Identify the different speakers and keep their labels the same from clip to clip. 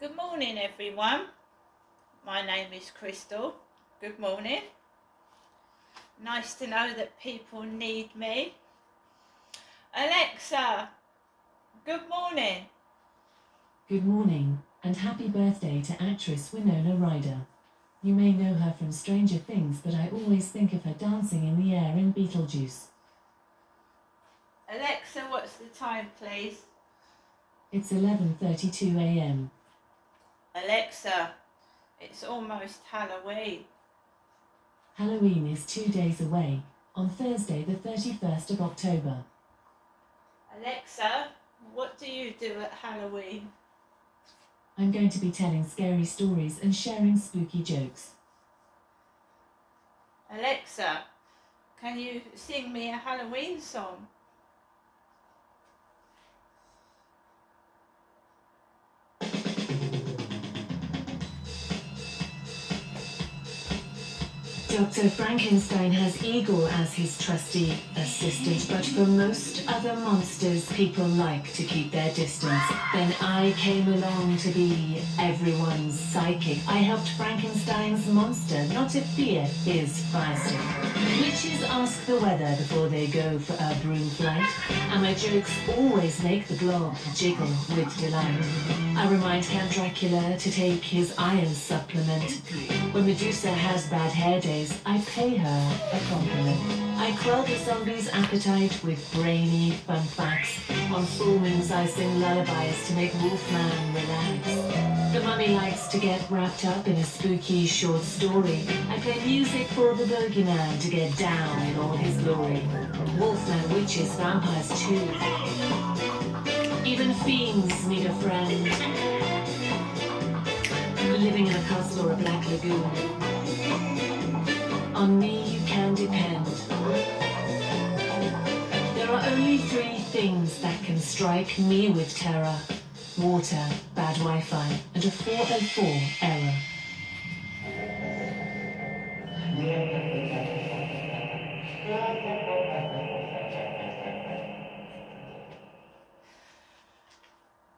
Speaker 1: Good morning, everyone. My name is Crystal. Good morning. Nice to know that people need me. Alexa, good morning.
Speaker 2: Good morning, and happy birthday to actress Winona Ryder. You may know her from Stranger Things, but I always think of her dancing in the air in Beetlejuice.
Speaker 1: Alexa, what's the time, please?
Speaker 2: It's 11:32 a.m.
Speaker 1: Alexa, it's almost Halloween.
Speaker 2: Halloween is 2 days away, on Thursday the 31st of October.
Speaker 1: Alexa, what do you do at Halloween?
Speaker 2: I'm going to be telling scary stories and sharing spooky jokes.
Speaker 1: Alexa, can you sing me a Halloween song?
Speaker 2: Dr. Frankenstein has Igor as his trusty assistant, but for most other monsters, people like to keep their distance. Then I came along to be everyone's psychic. I helped Frankenstein's monster not to fear his feisty. Witches ask the weather before they go for a broom flight, and my jokes always make the blob jiggle with delight. I remind Count Dracula to take his iron supplement. When Medusa has bad hair days, I pay her a compliment. I quell the zombie's appetite with brainy fun facts. On full moons I sing lullabies to make Wolfman relax. The mummy likes to get wrapped up in a spooky short story. I play music for the bogeyman to get down in all his glory. Wolfman, witches, vampires too. Even fiends need a friend. Living in a castle or a black lagoon. On me you can depend. There are only 3 things that can strike me with terror: water, bad Wi-Fi, and a 404 error.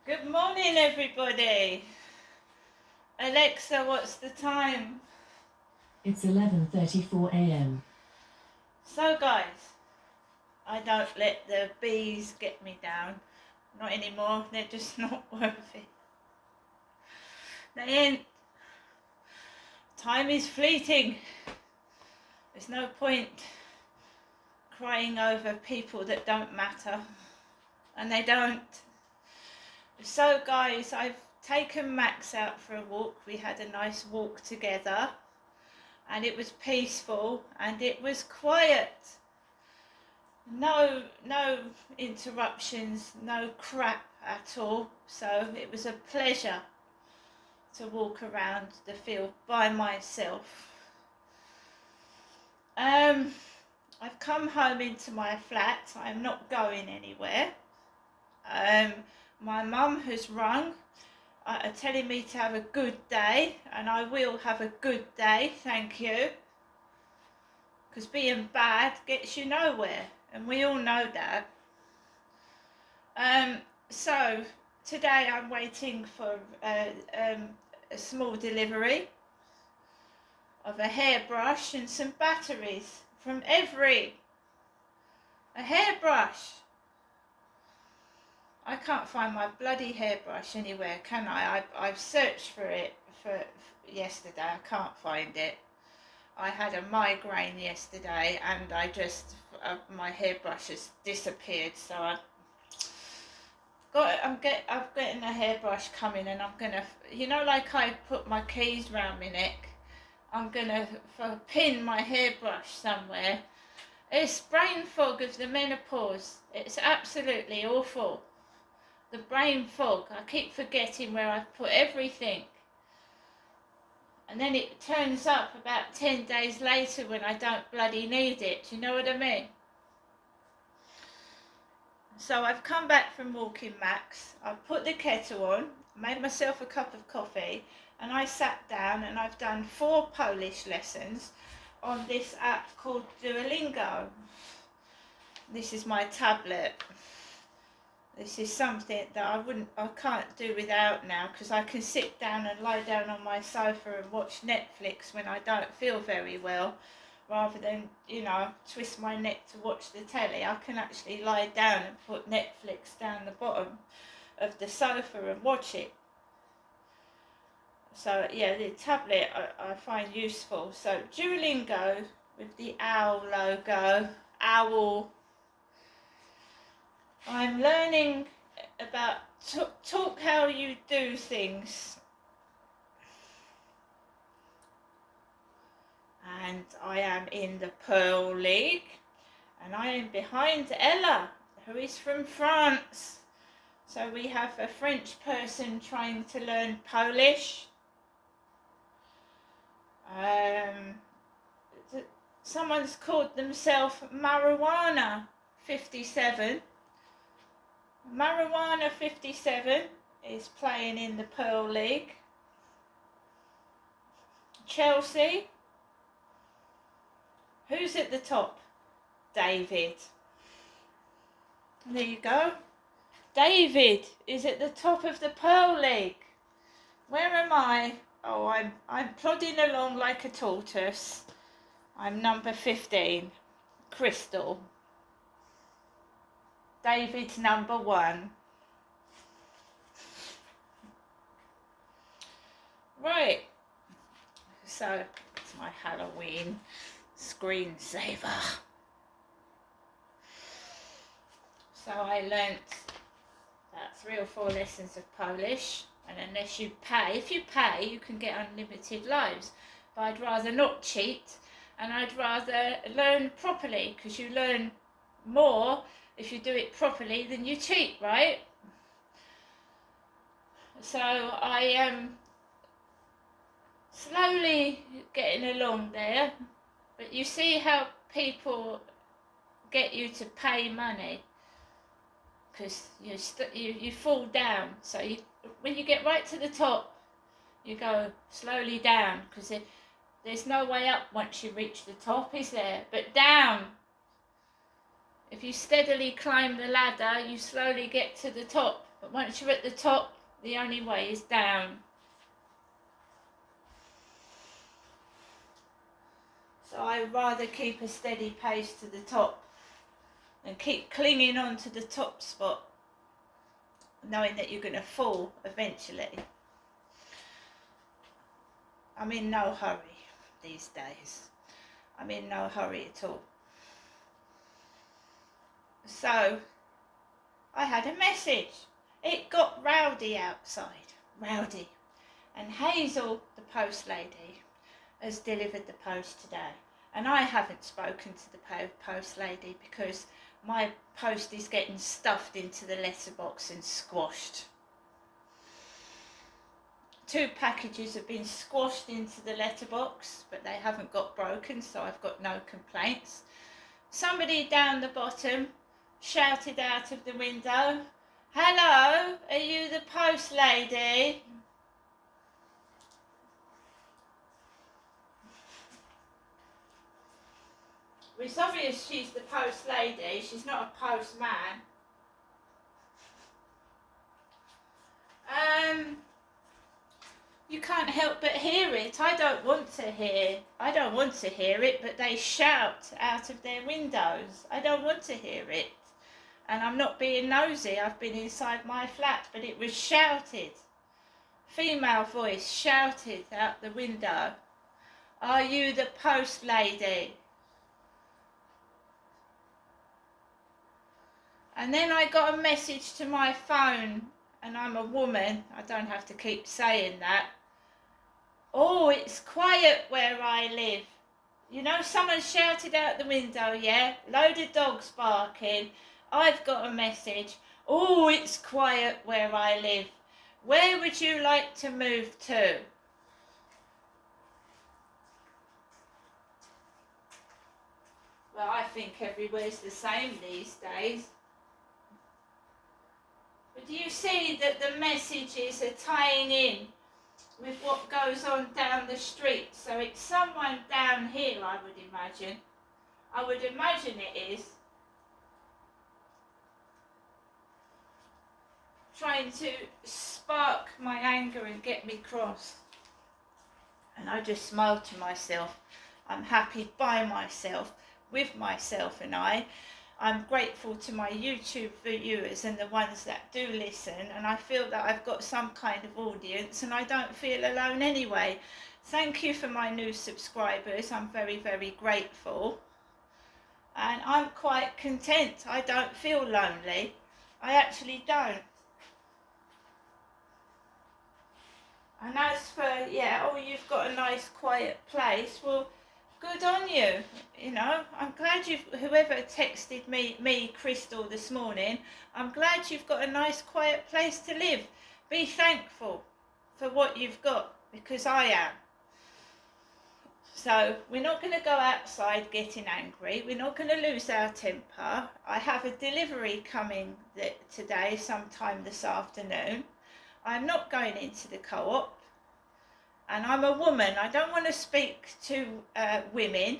Speaker 1: Good morning, everybody. Alexa, what's the time?
Speaker 2: It's 11:34 a.m.
Speaker 1: So guys, I don't let the bees get me down. Not anymore, they're just not worth it. They ain't. Time is fleeting. There's no point crying over people that don't matter. And they don't. So guys, I've taken Max out for a walk. We had a nice walk together. And it was peaceful and it was quiet. No interruptions, no crap at all. So it was a pleasure to walk around the field by myself. I've come home into my flat. I'm not going anywhere. My mum has rung telling me to have a good day, and I will have a good day, thank you. Because being bad gets you nowhere, and we all know that. So today I'm waiting for a small delivery of a hairbrush and some batteries from Every. A hairbrush. I can't find my bloody hairbrush anywhere, can I? I've searched for it for yesterday. I can't find it. I had a migraine yesterday and I just my hairbrush has disappeared, so I'm getting a hairbrush coming, and I'm gonna, like I put my keys round my neck, I'm gonna pin my hairbrush somewhere. It's brain fog of the menopause. It's absolutely awful. The brain fog. I keep forgetting where I've put everything. And then it turns up about 10 days later when I don't bloody need it. Do you know what I mean? So I've come back from walking Max. I've put the kettle on, made myself a cup of coffee, and I sat down and I've done 4 Polish lessons on this app called Duolingo. This is my tablet. This is something that I can't do without now, because I can sit down and lie down on my sofa and watch Netflix when I don't feel very well, rather than, you know, twist my neck to watch the telly. I can actually lie down and put Netflix down the bottom of the sofa and watch it. So yeah, the tablet I find useful. So Duolingo with the owl logo, owl. I'm learning about talk how you do things. And I am in the Pearl League, and I am behind Ella, who is from France. So we have a French person trying to learn Polish. Someone's called themselves Marijuana 57. Marijuana 57 is playing in the Pearl League. Chelsea. Who's at the top? David. There you go. David is at the top of the Pearl League. Where am I? Oh, I'm plodding along like a tortoise. I'm number 15. Crystal. David's number 1. Right. So, it's my Halloween screensaver. So I learnt about 3 or 4 lessons of Polish, and unless you pay, if you pay, you can get unlimited lives. But I'd rather not cheat, and I'd rather learn properly, because you learn more if you do it properly than you cheat, right? So I am slowly getting along there, but you see how people get you to pay money, because you fall down. So when you get right to the top, you go slowly down, because there's no way up once you reach the top, is there? But down. If you steadily climb the ladder, you slowly get to the top. But once you're at the top, the only way is down. So I'd rather keep a steady pace to the top and keep clinging on to the top spot, knowing that you're going to fall eventually. I'm in no hurry these days. I'm in no hurry at all. So I had a message. It got rowdy outside. Rowdy. And Hazel, the post lady, has delivered the post today. And I haven't spoken to the post lady because my post is getting stuffed into the letterbox and squashed. 2 packages have been squashed into the letterbox, but they haven't got broken, so I've got no complaints. Somebody down the bottom shouted out of the window, "Hello, are you the post lady?" It's obvious she's the post lady, she's not a postman. You can't help but hear it. I don't want to hear it, but they shout out of their windows. I don't want to hear it. And I'm not being nosy, I've been inside my flat, but it was shouted. Female voice shouted out the window, "Are you the post lady?" And then I got a message to my phone, and I'm a woman, I don't have to keep saying that. "Oh, it's quiet where I live." You know, someone shouted out the window, yeah? Load of dogs barking. I've got a message. "Oh, it's quiet where I live. Where would you like to move to?" Well, I think everywhere's the same these days. But do you see that the messages are tying in with what goes on down the street? So it's someone down here, I would imagine. I would imagine it is. trying to spark my anger and get me cross. And I just smile to myself. I'm happy by myself, with myself, and I'm grateful to my YouTube viewers and the ones that do listen, and I feel that I've got some kind of audience and I don't feel alone anyway. Thank you for my new subscribers. I'm very, very grateful. And I'm quite content. I don't feel lonely. I actually don't. And as for, yeah, oh, you've got a nice quiet place. Well, good on you. You know, I'm glad whoever texted me, Crystal, this morning, I'm glad you've got a nice quiet place to live. Be thankful for what you've got, because I am. So we're not going to go outside getting angry. We're not going to lose our temper. I have a delivery coming today, sometime this afternoon. I'm not going into the co-op. And I'm a woman. I don't want to speak to women.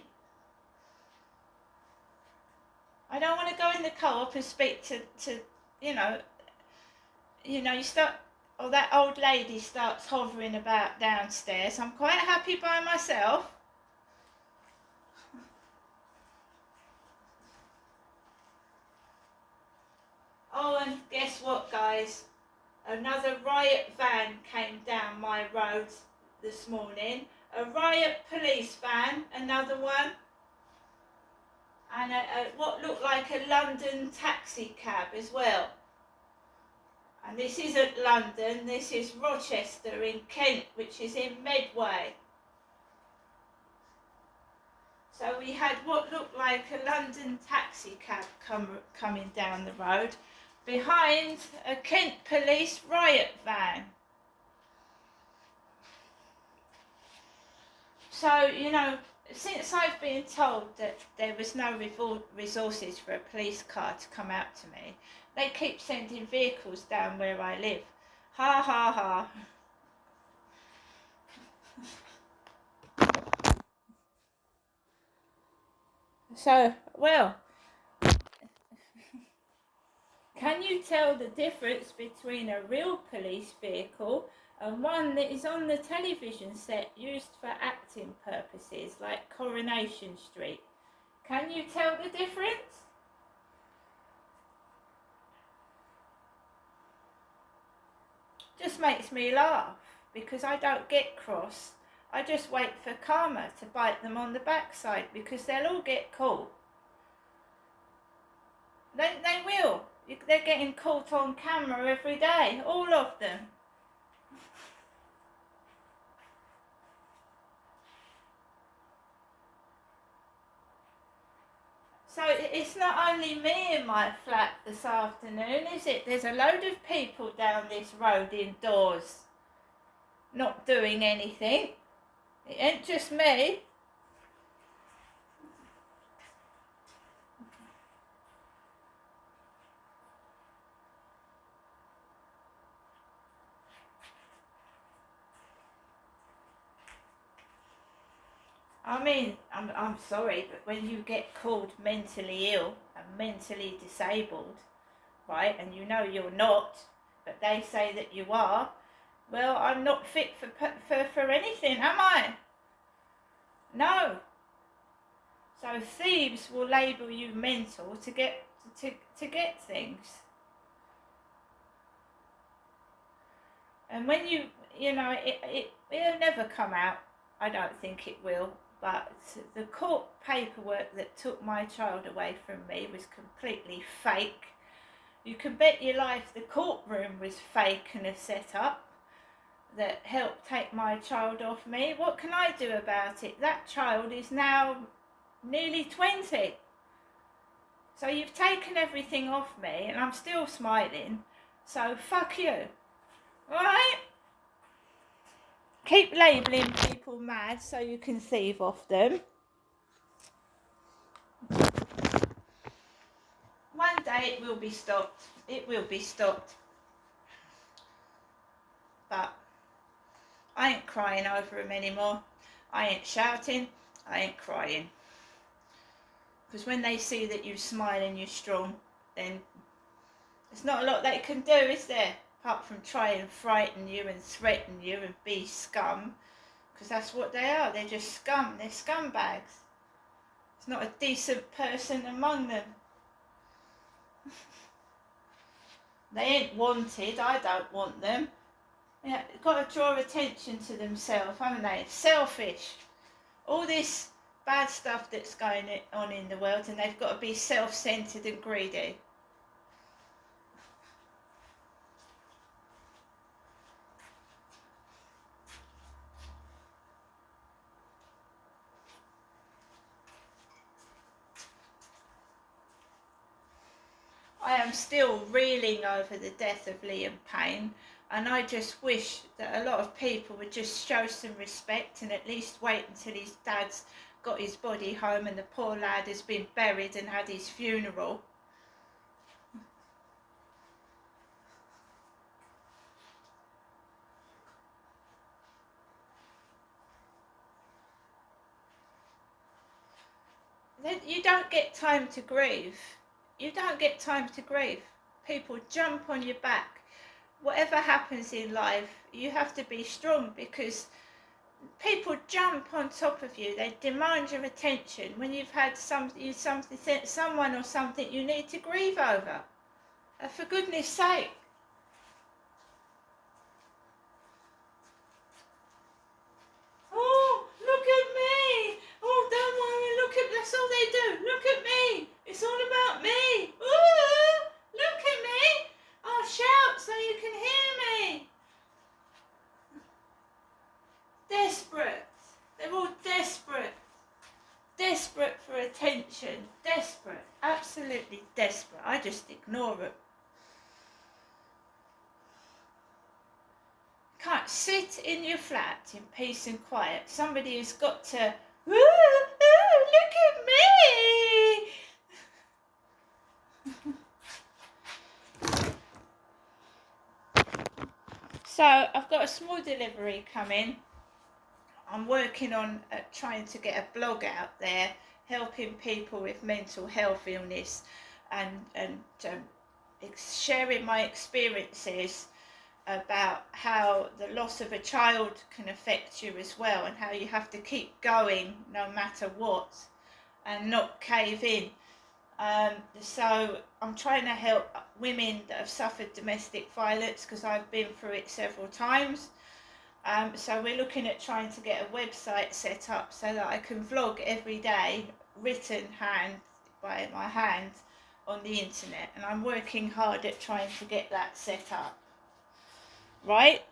Speaker 1: I don't want to go in the co-op and speak to you know, you start, or that old lady starts hovering about downstairs. I'm quite happy by myself. Oh, and guess what, guys? Another riot van came down my road this morning. A riot police van, another one. And what looked like a London taxi cab as well. And this isn't London, this is Rochester in Kent, which is in Medway. So we had what looked like a London taxi cab coming down the road behind a Kent police riot van. So, you know, since I've been told that there was no resources for a police car to come out to me, they keep sending vehicles down where I live. Ha ha ha. So, well, can you tell the difference between a real police vehicle and one that is on the television set used for acting purposes, like Coronation Street? Can you tell the difference? Just makes me laugh, because I don't get cross. I just wait for karma to bite them on the backside, because they'll all get caught. They will. They're getting caught on camera every day, all of them. So it's not only me in my flat this afternoon, is it? There's a load of people down this road indoors, not doing anything. It ain't just me. I mean, I'm sorry, but when you get called mentally ill and mentally disabled, right, and you know you're not, but they say that you are, well, I'm not fit for anything, am I? No. So thieves will label you mental to get things. And when you know, it'll never come out. I don't think it will. But the court paperwork that took my child away from me was completely fake. You can bet your life the courtroom was fake and a set-up that helped take my child off me. What can I do about it? That child is now nearly 20. So you've taken everything off me and I'm still smiling. So fuck you. Alright? Keep labelling people mad so you can thieve off them. One day it will be stopped. It will be stopped. But I ain't crying over them anymore. I ain't shouting. I ain't crying. Because when they see that you smile and you're strong, then there's not a lot they can do, is there? apart from try and frighten you and threaten you and be scum, because that's what they are. They're just scum. They're scumbags. There's not a decent person among them. They ain't wanted. I don't want them. Yeah, got to draw attention to themselves, haven't they? Selfish. All this bad stuff that's going on in the world, and they've got to be self-centered and greedy. I am still reeling over the death of Liam Payne, and I just wish that a lot of people would just show some respect and at least wait until his dad's got his body home and the poor lad has been buried and had his funeral. Then you don't get time to grieve. You don't get time to grieve. People jump on your back. Whatever happens in life, you have to be strong, because people jump on top of you. They demand your attention when you've had someone or something you need to grieve over. For goodness sake. Oh, look at me. Oh, don't worry, that's all they do. Look at me. It's all about me. Ooh, look at me. I'll shout so you can hear me. Desperate. They're all desperate. Desperate for attention. Desperate. Absolutely desperate. I just ignore it. Can't sit in your flat in peace and quiet. Somebody has got to, ooh, look at me. So I've got a small delivery coming. I'm working on trying to get a blog out there, helping people with mental health illness, and sharing my experiences about how the loss of a child can affect you as well, and how you have to keep going no matter what and not cave in. So I'm trying to help women that have suffered domestic violence, because I've been through it several times. So we're looking at trying to get a website set up so that I can vlog every day, written by my hand on the internet, and I'm working hard at trying to get that set up. Right?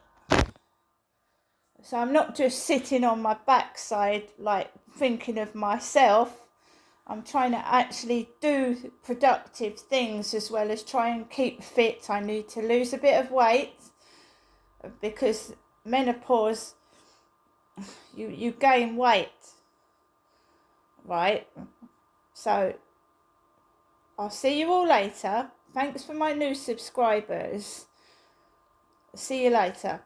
Speaker 1: So I'm not just sitting on my backside like thinking of myself. I'm trying to actually do productive things as well as try and keep fit. I need to lose a bit of weight, because menopause, you gain weight, right? So I'll see you all later. Thanks for my new subscribers. See you later.